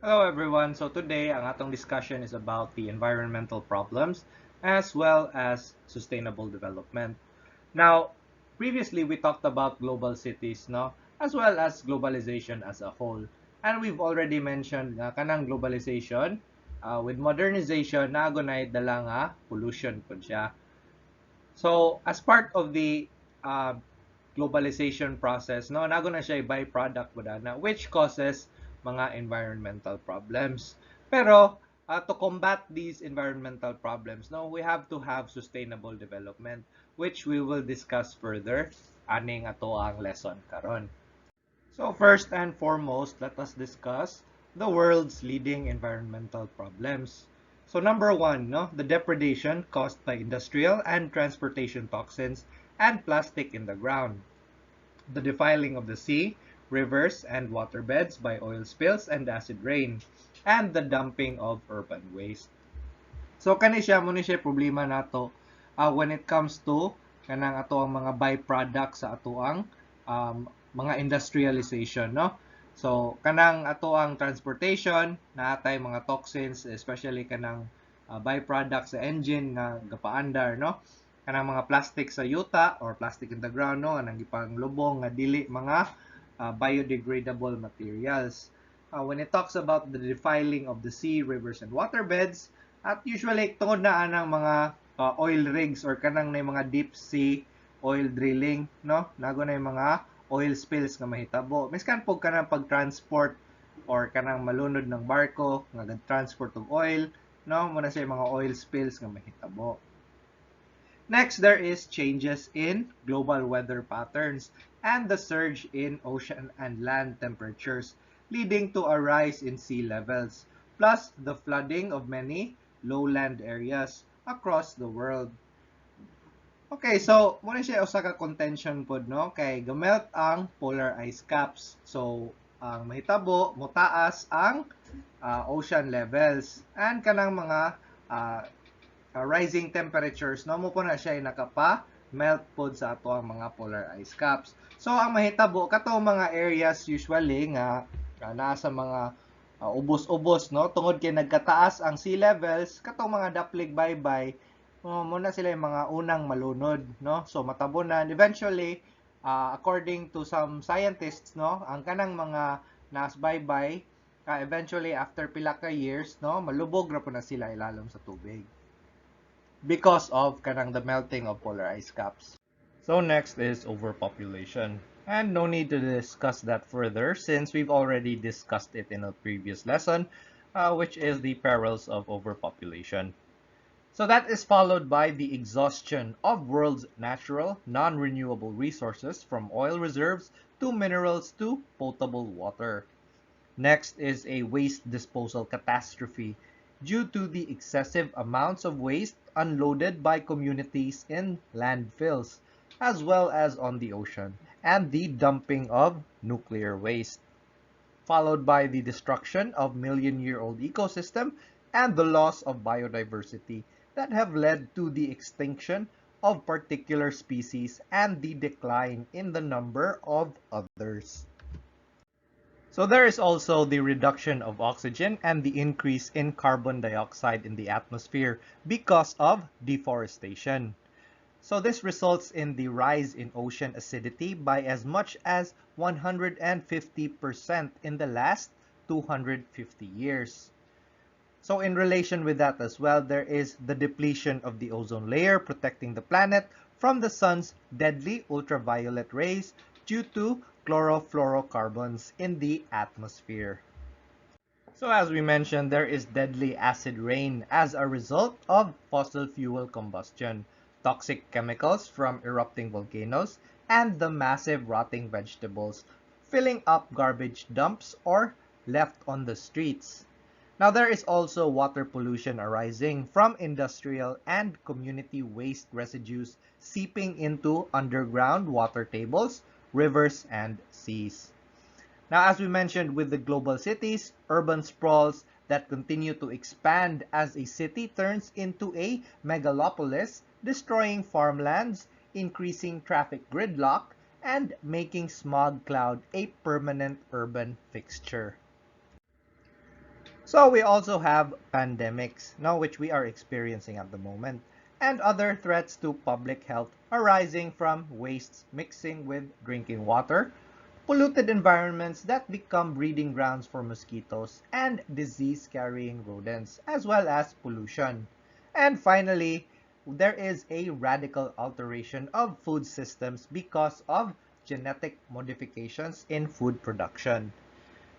Hello everyone. So today ang atong discussion is about the environmental problems as well as sustainable development. Now, previously we talked about global cities, no, as well as globalization as a whole. And we've already mentioned nga kanang globalization with modernization nagunay dala nga pollution pud siya. So, as part of the uh, globalization process, no, nago na siya byproduct po na which causes mga environmental problems. Pero to combat these environmental problems, no, we have to have sustainable development, which we will discuss further aning ato ang lesson karon. So first and foremost, let us discuss the world's leading environmental problems. So number one, no, the depredation caused by industrial and transportation toxins and plastic in the ground. The defiling of the sea, rivers, and waterbeds by oil spills and acid rain, and the dumping of urban waste. So kani siya mo ni siya problema nato when it comes to kanang ato ang mga byproducts sa ato ang mga industrialization, no? So kanang ato ang transportation naatay mga toxins, especially kanang byproducts sa engine nga gapaandar, no? Kanang mga plastic sa yuta or plastic in the ground, no, anang gipanglubong nga dili mga biodegradable materials. When it talks about the defiling of the sea, rivers, and waterbeds, at usually tungod na anang mga oil rigs or kanang na mga deep sea oil drilling, no? Nago na yung mga oil spills nga mahitabo. Miskan po kanang pag-transport or kanang malunod ng barko nga transport og oil, no? Muna sa mga oil spills nga mahitabo. Next, there is changes in global weather patterns and the surge in ocean and land temperatures, leading to a rise in sea levels, plus the flooding of many lowland areas across the world. Okay, so muna siya usa ka contention pod, no, kay gamelt ang polar ice caps. So ang mahitabo motaas ang ocean levels and kanang mga uh, rising temperatures, no, mo po na siya nakapa melt pod sa ato ang mga polar ice caps. So ang mahitabo kato mga areas usually nga nasa mga ubos-ubos, no, tungod kay nagkataas ang sea levels, katong mga daplig baybay muna sila yung mga unang malunod, no? So matabunan eventually according to some scientists, no, ang kanang mga nasbaybay eventually after pila ka years, no, malubog ra po na sila ilalom sa tubig because of kanang the melting of polar ice caps. So next is overpopulation. And no need to discuss that further since we've already discussed it in a previous lesson, which is the perils of overpopulation. So that is followed by the exhaustion of world's natural, non-renewable resources from oil reserves to minerals to potable water. Next is a waste disposal catastrophe due to the excessive amounts of waste unloaded by communities in landfills, as well as on the ocean, and the dumping of nuclear waste, followed by the destruction of million-year-old ecosystem and the loss of biodiversity that have led to the extinction of particular species and the decline in the number of others. So there is also the reduction of oxygen and the increase in carbon dioxide in the atmosphere because of deforestation. So this results in the rise in ocean acidity by as much as 150% in the last 250 years. So in relation with that as well, there is the depletion of the ozone layer protecting the planet from the sun's deadly ultraviolet rays due to chlorofluorocarbons in the atmosphere. So as we mentioned, there is deadly acid rain as a result of fossil fuel combustion, toxic chemicals from erupting volcanoes, and the massive rotting vegetables filling up garbage dumps or left on the streets. Now there is also water pollution arising from industrial and community waste residues seeping into underground water tables, rivers, and seas. Now, as we mentioned with the global cities, urban sprawls that continue to expand as a city turns into a megalopolis, destroying farmlands, increasing traffic gridlock, and making smog cloud a permanent urban fixture. So we also have pandemics, now which we are experiencing at the moment, and other threats to public health arising from wastes mixing with drinking water, polluted environments that become breeding grounds for mosquitoes, and disease-carrying rodents, as well as pollution. And finally, there is a radical alteration of food systems because of genetic modifications in food production.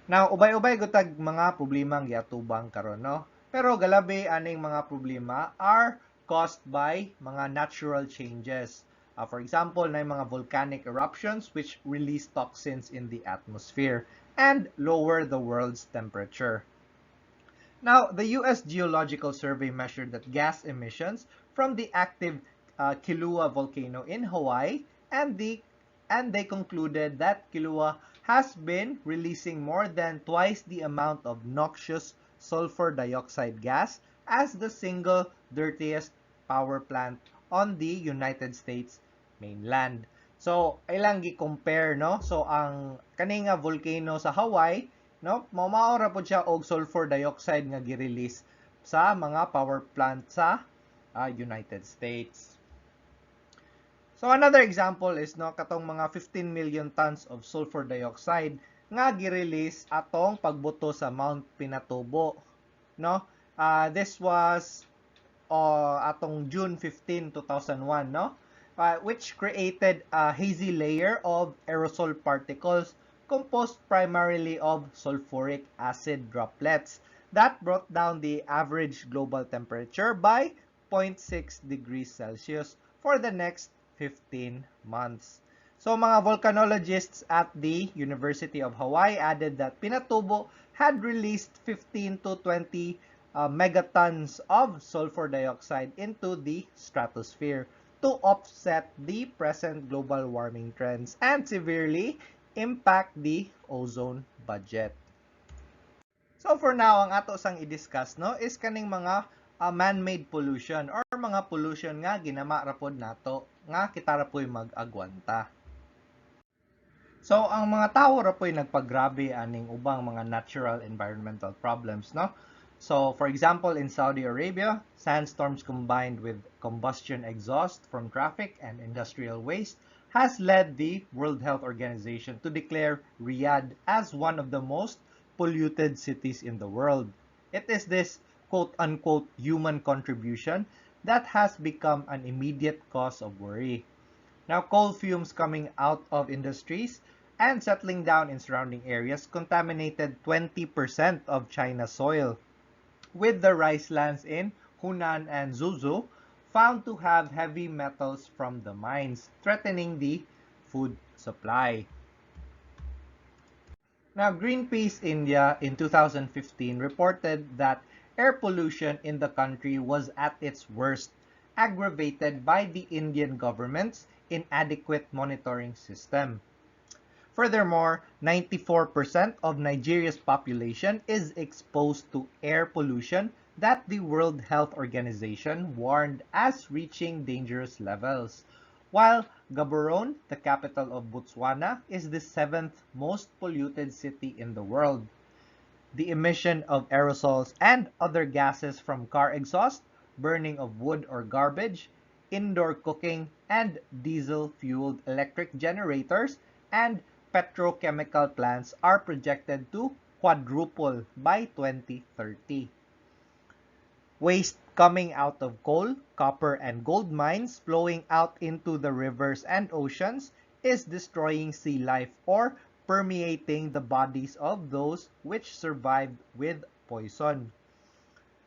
Now, ubay-ubay gutag mga problemang giatubang karon, no? Pero galabi aning mga problema are caused by mga natural changes. For example, na mga volcanic eruptions which release toxins in the atmosphere and lower the world's temperature. Now, the U.S. Geological Survey measured that gas emissions from the active Kilauea volcano in Hawaii, and they concluded that Kilauea has been releasing more than twice the amount of noxious sulfur dioxide gas as the single dirtiest power plant on the United States mainland. So, ilang gi-compare, no? So, ang kaninga volcano sa Hawaii, no, mamaora po siya og sulfur dioxide nga gi-release sa mga power plant sa United States. So another example is no katong mga 15 million tons of sulfur dioxide nga gi-release atong pagbuto sa Mount Pinatubo, no? This was atong June 15, 2001, no? Which created a hazy layer of aerosol particles composed primarily of sulfuric acid droplets that brought down the average global temperature by 0.6 degrees Celsius for the next 15 months. So mga volcanologists at the University of Hawaii added that Pinatubo had released 15 to 20 megatons of sulfur dioxide into the stratosphere to offset the present global warming trends and severely impact the ozone budget. So for now, ang ato sang i-discuss no is kaning mga man-made pollution or mga pollution nga ginama rapod nato nga kita rapoy mag-agwanta. So ang mga tao rapoy nagpagrabe aning ubang mga natural environmental problems, no? So for example, in Saudi Arabia, sandstorms combined with combustion exhaust from traffic and industrial waste has led the World Health Organization to declare Riyadh as one of the most polluted cities in the world. It is this quote-unquote human contribution that has become an immediate cause of worry. Now, coal fumes coming out of industries and settling down in surrounding areas contaminated 20% of China's soil, with the rice lands in Hunan and Zhuzhou found to have heavy metals from the mines, threatening the food supply. Now, Greenpeace India in 2015 reported that air pollution in the country was at its worst, aggravated by the Indian government's inadequate monitoring system. Furthermore, 94% of Nigeria's population is exposed to air pollution that the World Health Organization warned as reaching dangerous levels, while Gaborone, the capital of Botswana, is the seventh most polluted city in the world. The emission of aerosols and other gases from car exhaust, burning of wood or garbage, indoor cooking, and diesel-fueled electric generators and petrochemical plants are projected to quadruple by 2030. Waste coming out of coal, copper, and gold mines flowing out into the rivers and oceans is destroying sea life or permeating the bodies of those which survived with poison.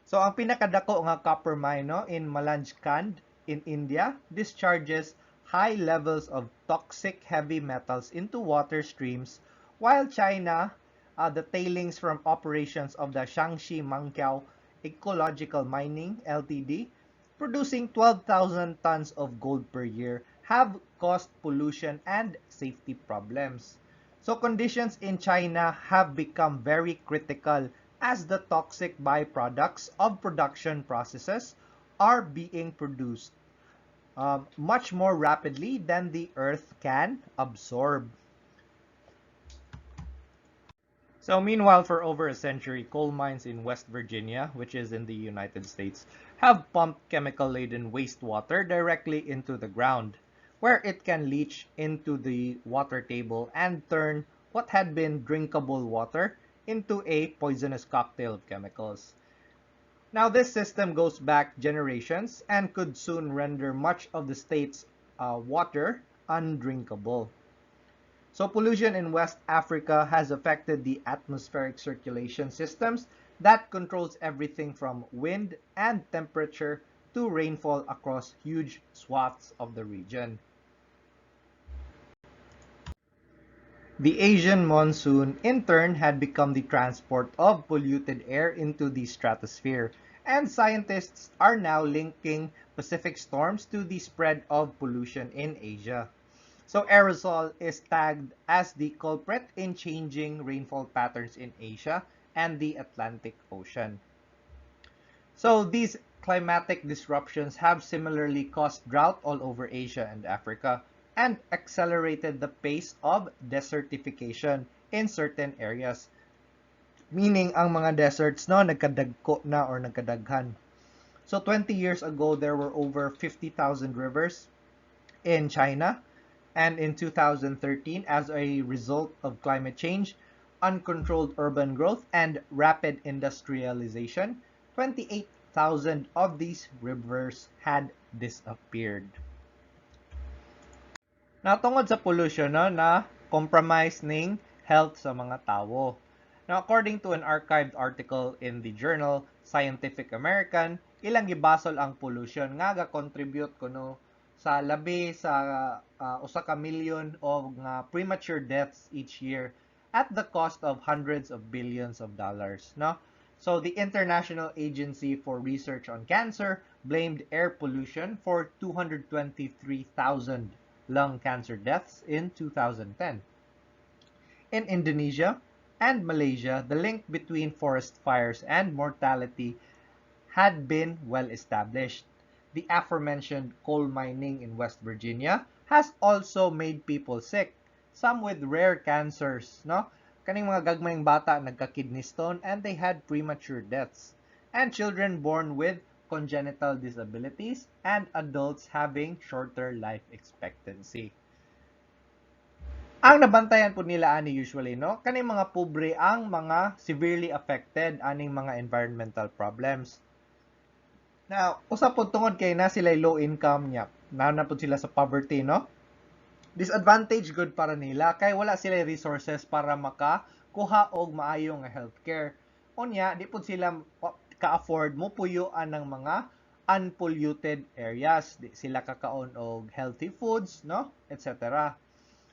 So ang pinakadako nga copper mine no, in Malanjkhand in India discharges high levels of toxic heavy metals into water streams, while China, the tailings from operations of the Shaanxi Manqiao Ecological Mining Ltd, producing 12,000 tons of gold per year, have caused pollution and safety problems. So conditions in China have become very critical as the toxic byproducts of production processes are being produced much more rapidly than the Earth can absorb. So meanwhile, for over a century, coal mines in West Virginia, which is in the United States, have pumped chemical-laden wastewater directly into the ground, where it can leach into the water table and turn what had been drinkable water into a poisonous cocktail of chemicals. Now, this system goes back generations and could soon render much of the state's water undrinkable. So pollution in West Africa has affected the atmospheric circulation systems that controls everything from wind and temperature to rainfall across huge swaths of the region. The Asian monsoon, in turn, had become the transport of polluted air into the stratosphere, and scientists are now linking Pacific storms to the spread of pollution in Asia. So aerosol is tagged as the culprit in changing rainfall patterns in Asia and the Atlantic Ocean. So these climatic disruptions have similarly caused drought all over Asia and Africa and accelerated the pace of desertification in certain areas. Meaning ang mga deserts no nagkadagko na or nagkadaghan. So 20 years ago there were over 50,000 rivers in China, and in 2013 as a result of climate change, uncontrolled urban growth, and rapid industrialization, 28,000 of these rivers had disappeared. Now, tungod sa pollution, no, na compromise ning health sa mga tao. Now, according to an archived article in the journal Scientific American, ilang gibasol ang pollution nga ga-contribute kuno sa labi sa usa ka million of premature deaths each year at the cost of hundreds of billions of dollars, no? So the International Agency for Research on Cancer blamed air pollution for 223,000 lung cancer deaths in 2010. In Indonesia and Malaysia, the link between forest fires and mortality had been well established. The aforementioned coal mining in West Virginia has also made people sick, some with rare cancers, no? Kaning mga gagmayng bata nagka-kidney stone and they had premature deaths. And children born with congenital disabilities and adults having shorter life expectancy. Ang nabantayan po nila ani usually, no? Kaning mga pobre ang mga severely affected aning mga environmental problems. Now, usa po tungod kay na sila low income niya. Na po sila sa poverty, no? Disadvantage good para nila kay wala sila resources para makakuha og maayo nga healthcare. Unya, di po sila ka-afford mo puyoan ng mga unpolluted areas. Di sila kakaon og healthy foods, no? Etc.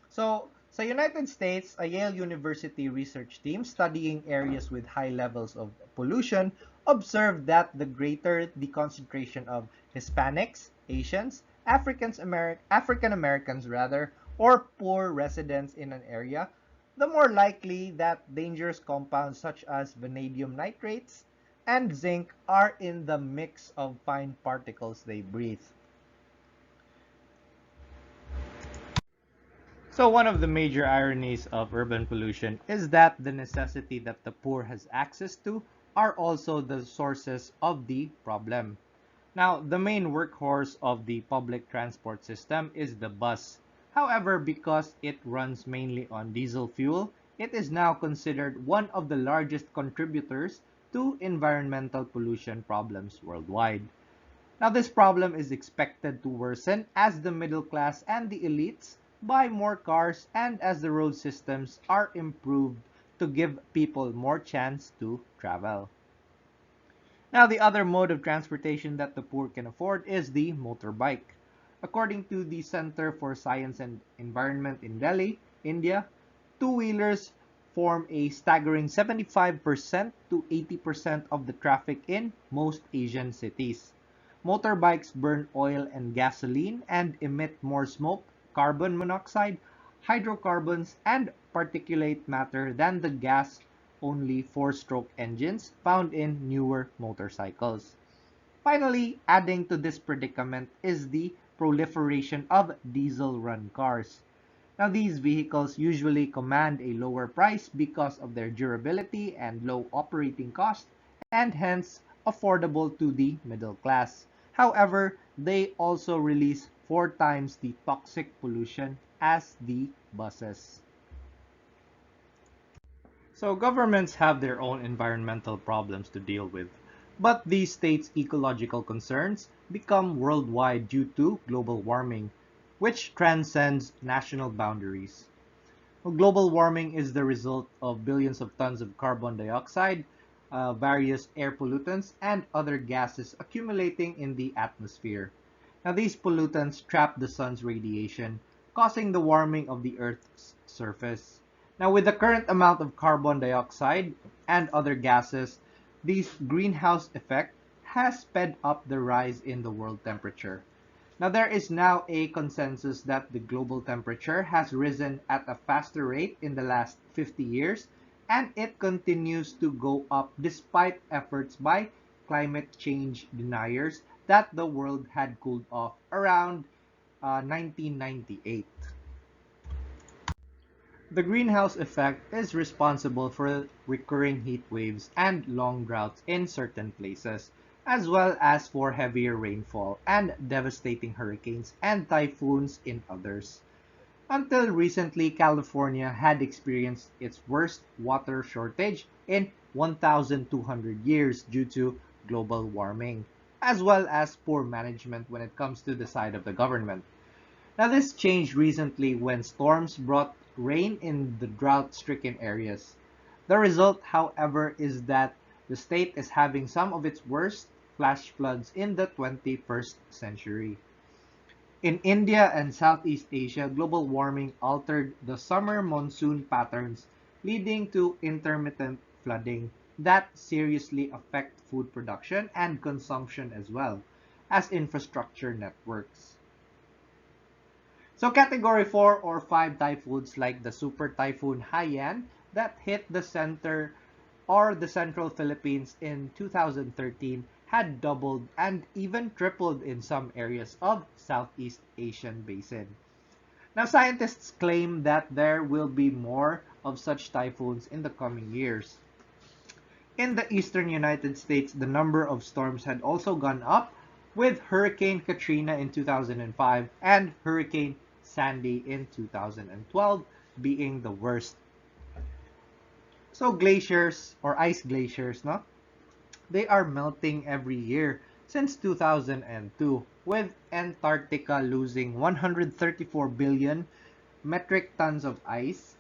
So, sa United States, a Yale University research team studying areas with high levels of pollution observed that the greater the concentration of Hispanics, Asians, African Americans rather, or poor residents in an area, the more likely that dangerous compounds such as vanadium nitrates and zinc are in the mix of fine particles they breathe. So one of the major ironies of urban pollution is that the necessity that the poor has access to are also the sources of the problem. Now, the main workhorse of the public transport system is the bus. However, because it runs mainly on diesel fuel, it is now considered one of the largest contributors to environmental pollution problems worldwide. Now, this problem is expected to worsen as the middle class and the elites buy more cars and as the road systems are improved to give people more chance to travel. Now, the other mode of transportation that the poor can afford is the motorbike. According to the Center for Science and Environment in Delhi, India, two-wheelers form a staggering 75% to 80% of the traffic in most Asian cities. Motorbikes burn oil and gasoline and emit more smoke, carbon monoxide, hydrocarbons, and particulate matter than the gas-only four-stroke engines found in newer motorcycles. Finally, adding to this predicament is the proliferation of diesel-run cars. Now, these vehicles usually command a lower price because of their durability and low operating cost, and hence affordable to the middle class. However, they also release 4 times the toxic pollution as the buses. So governments have their own environmental problems to deal with, but these states' ecological concerns become worldwide due to global warming, which transcends national boundaries. Well, global warming is the result of billions of tons of carbon dioxide, various air pollutants, and other gases accumulating in the atmosphere. Now, these pollutants trap the sun's radiation, causing the warming of the Earth's surface. Now, with the current amount of carbon dioxide and other gases, this greenhouse effect has sped up the rise in the world temperature. Now, there is now a consensus that the global temperature has risen at a faster rate in the last 50 years, and it continues to go up despite efforts by climate change deniers that the world had cooled off around 1998. The greenhouse effect is responsible for recurring heat waves and long droughts in certain places, as well as for heavier rainfall and devastating hurricanes and typhoons in others. Until recently, California had experienced its worst water shortage in 1,200 years due to global warming, as well as poor management when it comes to the side of the government. Now, this changed recently when storms brought rain in the drought-stricken areas. The result, however, is that the state is having some of its worst flash floods in the 21st century. In India and Southeast Asia, global warming altered the summer monsoon patterns, leading to intermittent flooding that seriously affect food production and consumption as well as infrastructure networks. So category 4 or 5 typhoons like the super typhoon Haiyan that hit the center or the central Philippines in 2013 had doubled and even tripled in some areas of Southeast Asian basin. Now scientists claim that there will be more of such typhoons in the coming years. In the eastern United States, the number of storms had also gone up, with Hurricane Katrina in 2005 and Hurricane Sandy in 2012 being the worst. So glaciers or ice glaciers, no? They are melting every year since 2002, with Antarctica losing 134 billion metric tons of ice.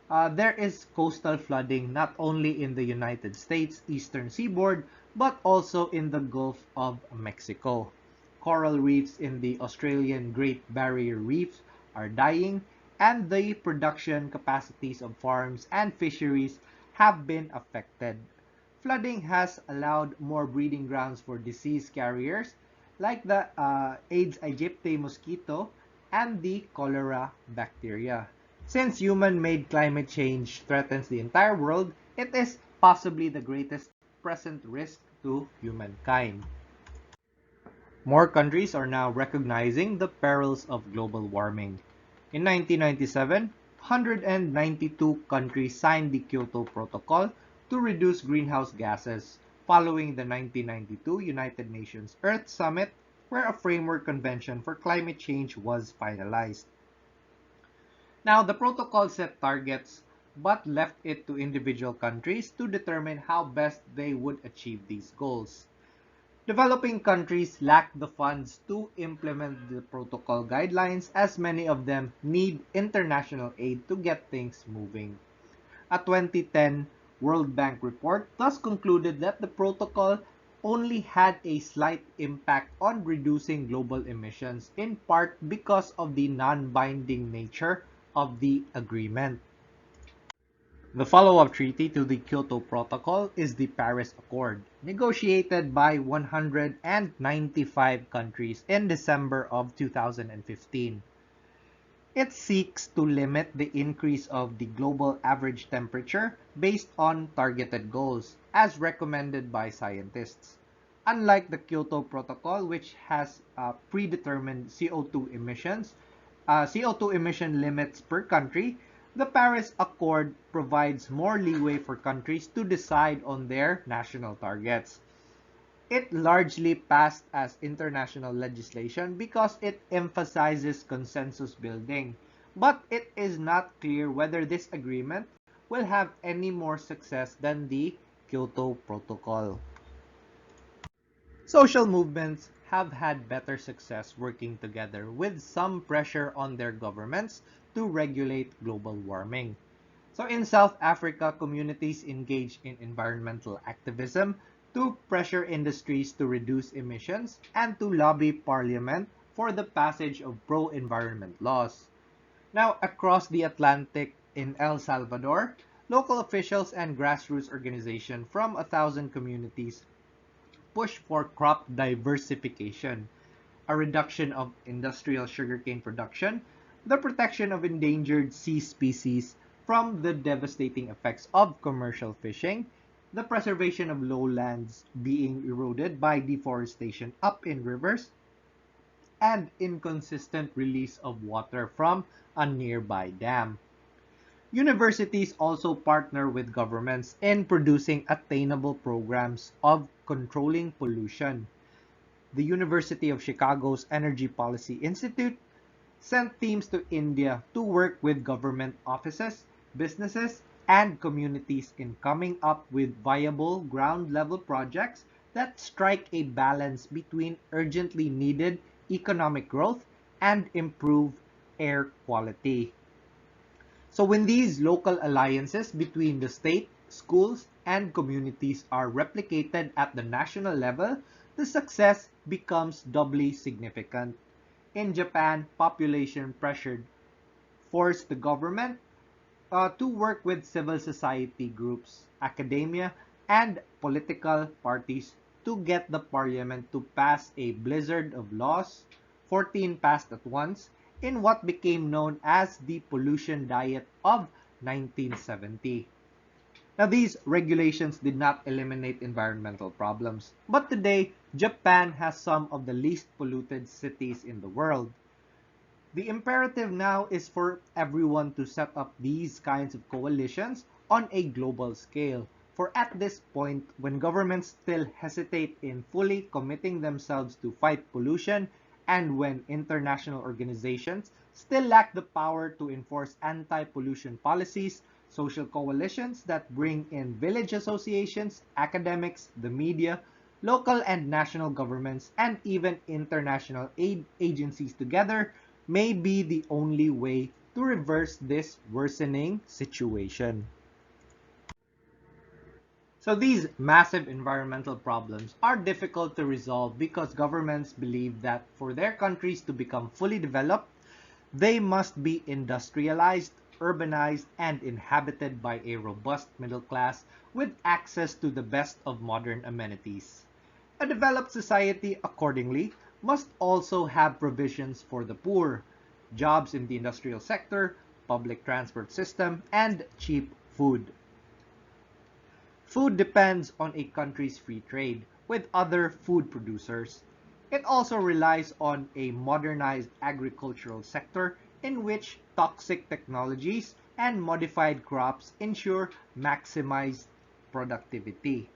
There is coastal flooding not only in the United States eastern seaboard, but also in the Gulf of Mexico. Coral reefs in the Australian Great Barrier Reef are dying, and the production capacities of farms and fisheries have been affected. Flooding has allowed more breeding grounds for disease carriers like the Aedes aegypti mosquito and the cholera bacteria. Since human-made climate change threatens the entire world, it is possibly the greatest present risk to humankind. More countries are now recognizing the perils of global warming. In 1997, 192 countries signed the Kyoto Protocol to reduce greenhouse gases, following the 1992 United Nations Earth Summit, where a framework convention for climate change was finalized. Now, the protocol set targets but left it to individual countries to determine how best they would achieve these goals. Developing countries lack the funds to implement the protocol guidelines, as many of them need international aid to get things moving. A 2010 World Bank report thus concluded that the protocol only had a slight impact on reducing global emissions, in part because of the non-binding nature of the agreement. The follow-up treaty to the Kyoto Protocol is the Paris Accord, negotiated by 195 countries in December of 2015. It seeks to limit the increase of the global average temperature based on targeted goals, as recommended by scientists. Unlike the Kyoto Protocol, which has predetermined CO2 emissions, CO2 emission limits per country, the Paris Accord provides more leeway for countries to decide on their national targets. It largely passed as international legislation because it emphasizes consensus building, but it is not clear whether this agreement will have any more success than the Kyoto Protocol. Social movements have had better success working together with some pressure on their governments to regulate global warming. So in South Africa, communities engaged in environmental activism to pressure industries to reduce emissions and to lobby parliament for the passage of pro-environment laws. Now, across the Atlantic in El Salvador, local officials and grassroots organizations from 1,000 communities push for crop diversification, a reduction of industrial sugarcane production, the protection of endangered sea species from the devastating effects of commercial fishing, the preservation of lowlands being eroded by deforestation up in rivers, and inconsistent release of water from a nearby dam. Universities also partner with governments in producing attainable programs of controlling pollution. The University of Chicago's Energy Policy Institute sent teams to India to work with government offices, businesses, and communities in coming up with viable ground level projects that strike a balance between urgently needed economic growth and improve air quality. So when these local alliances between the state, schools, and communities are replicated at the national level, the success becomes doubly significant. In Japan, population pressured forced the government to work with civil society groups, academia, and political parties to get the parliament to pass a blizzard of laws, 14 passed at once, in what became known as the Pollution Diet of 1970. Now, these regulations did not eliminate environmental problems, but today, Japan has some of the least polluted cities in the world. The imperative now is for everyone to set up these kinds of coalitions on a global scale. For at this point, when governments still hesitate in fully committing themselves to fight pollution, and when international organizations still lack the power to enforce anti-pollution policies, social coalitions that bring in village associations, academics, the media, local and national governments, and even international aid agencies together may be the only way to reverse this worsening situation. So these massive environmental problems are difficult to resolve because governments believe that for their countries to become fully developed, they must be industrialized, urbanized, and inhabited by a robust middle class with access to the best of modern amenities. A developed society, accordingly, must also have provisions for the poor, jobs in the industrial sector, public transport system, and cheap food. Food depends on a country's free trade with other food producers. It also relies on a modernized agricultural sector in which toxic technologies and modified crops ensure maximized productivity.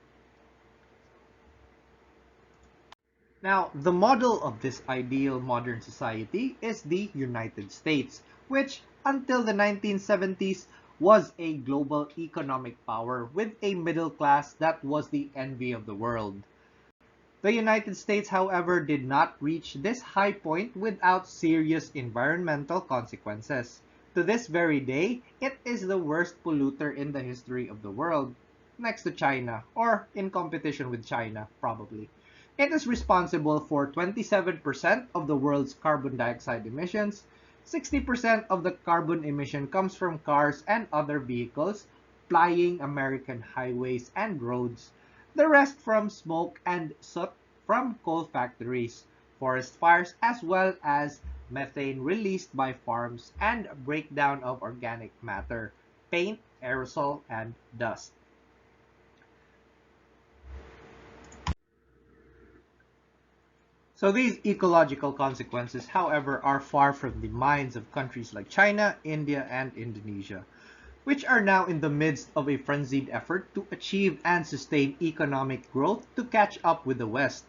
Now, the model of this ideal modern society is the United States, which until the 1970s was a global economic power with a middle class that was the envy of the world. The United States, however, did not reach this high point without serious environmental consequences. To this very day, it is the worst polluter in the history of the world, next to China, or in competition with China, probably. It is responsible for 27% of the world's carbon dioxide emissions. 60% of the carbon emission comes from cars and other vehicles plying American highways and roads. The rest from smoke and soot from coal factories, forest fires, as well as methane released by farms and breakdown of organic matter, paint, aerosol, and dust. So these ecological consequences, however, are far from the minds of countries like China, India, and Indonesia, which are now in the midst of a frenzied effort to achieve and sustain economic growth to catch up with the West.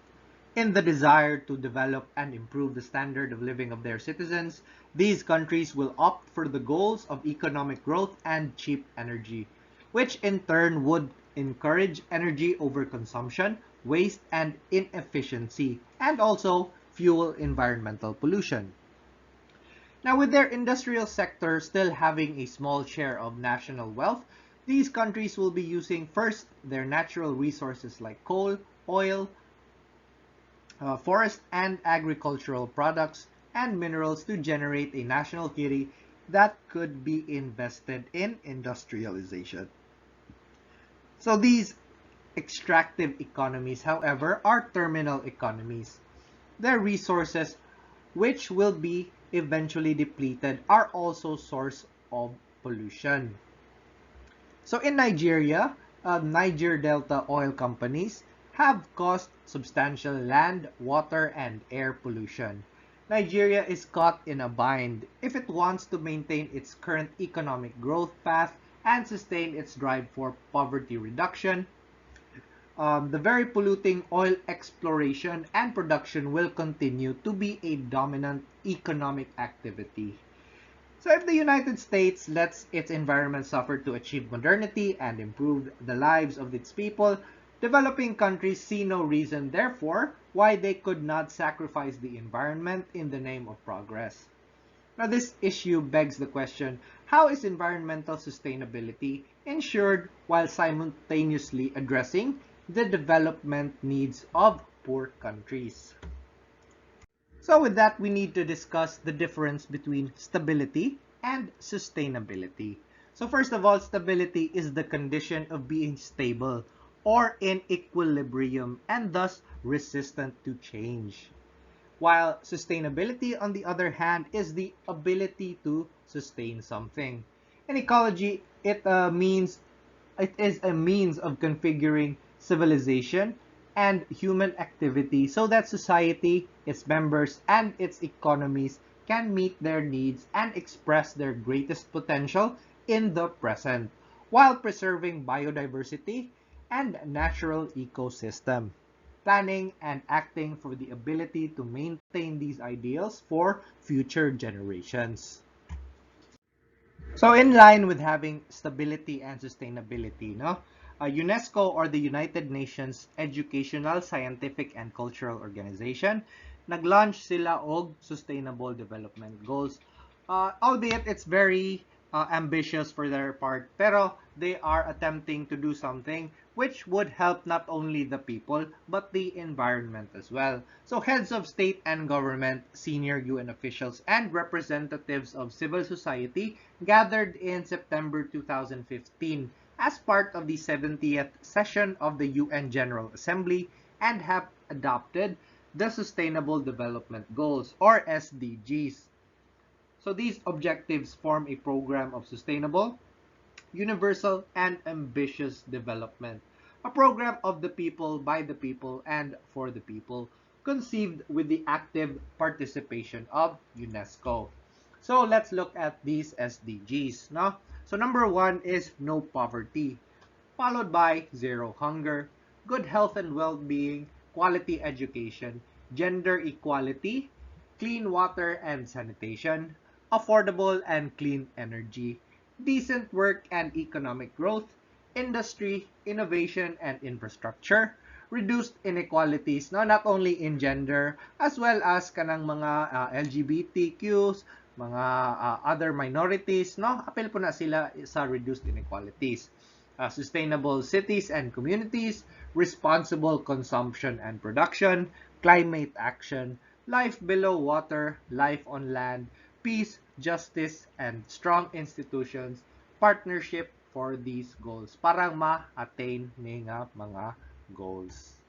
In the desire to develop and improve the standard of living of their citizens, these countries will opt for the goals of economic growth and cheap energy, which in turn would encourage energy overconsumption, waste, and inefficiency, and also fuel environmental pollution. Now, with their industrial sector still having a small share of national wealth, these countries will be using first their natural resources like coal, oil, forest and agricultural products and minerals to generate a national kitty that could be invested in industrialization. So these extractive economies, however, are terminal economies. Their resources, which will be eventually depleted, are also source of pollution. So in Nigeria, Niger Delta oil companies have caused substantial land, water, and air pollution. Nigeria is caught in a bind if it wants to maintain its current economic growth path and sustain its drive for poverty reduction. The very polluting oil exploration and production will continue to be a dominant economic activity. So if the United States lets its environment suffer to achieve modernity and improve the lives of its people, developing countries see no reason, therefore, why they could not sacrifice the environment in the name of progress. Now, this issue begs the question, how is environmental sustainability ensured while simultaneously addressing the development needs of poor countries? So with that, we need to discuss the difference between stability and sustainability. So first of all, stability is the condition of being stable or in equilibrium and thus resistant to change. While sustainability, on the other hand, is the ability to sustain something. In ecology, it is a means of configuring civilization and human activity so that society, its members, and its economies can meet their needs and express their greatest potential in the present, while preserving biodiversity and natural ecosystem, planning and acting for the ability to maintain these ideals for future generations. So in line with having stability and sustainability, no? UNESCO or the United Nations Educational, Scientific and Cultural Organization, nag-launch sila og Sustainable Development Goals. Albeit it's very ambitious for their part, pero they are attempting to do something which would help not only the people but the environment as well. So heads of state and government, senior UN officials, and representatives of civil society gathered in September 2015 as part of the 70th session of the UN General Assembly and have adopted the Sustainable Development Goals or SDGs. So these objectives form a program of sustainable, universal, and ambitious development. A program of the people, by the people, and for the people, conceived with the active participation of UNESCO. So let's look at these SDGs. No? So number one is no poverty, followed by zero hunger, good health and well-being, quality education, gender equality, clean water and sanitation, affordable and clean energy, decent work and economic growth, industry, innovation and infrastructure, reduced inequalities, no, not only in gender as well as kanang mga LGBTQs, mga other minorities, no, apel po na sila sa reduced inequalities. Sustainable cities and communities, responsible consumption and production, climate action, life below water, life on land, peace, justice, and strong institutions, partnership for these goals. Parang ma-attain ni nga mga goals.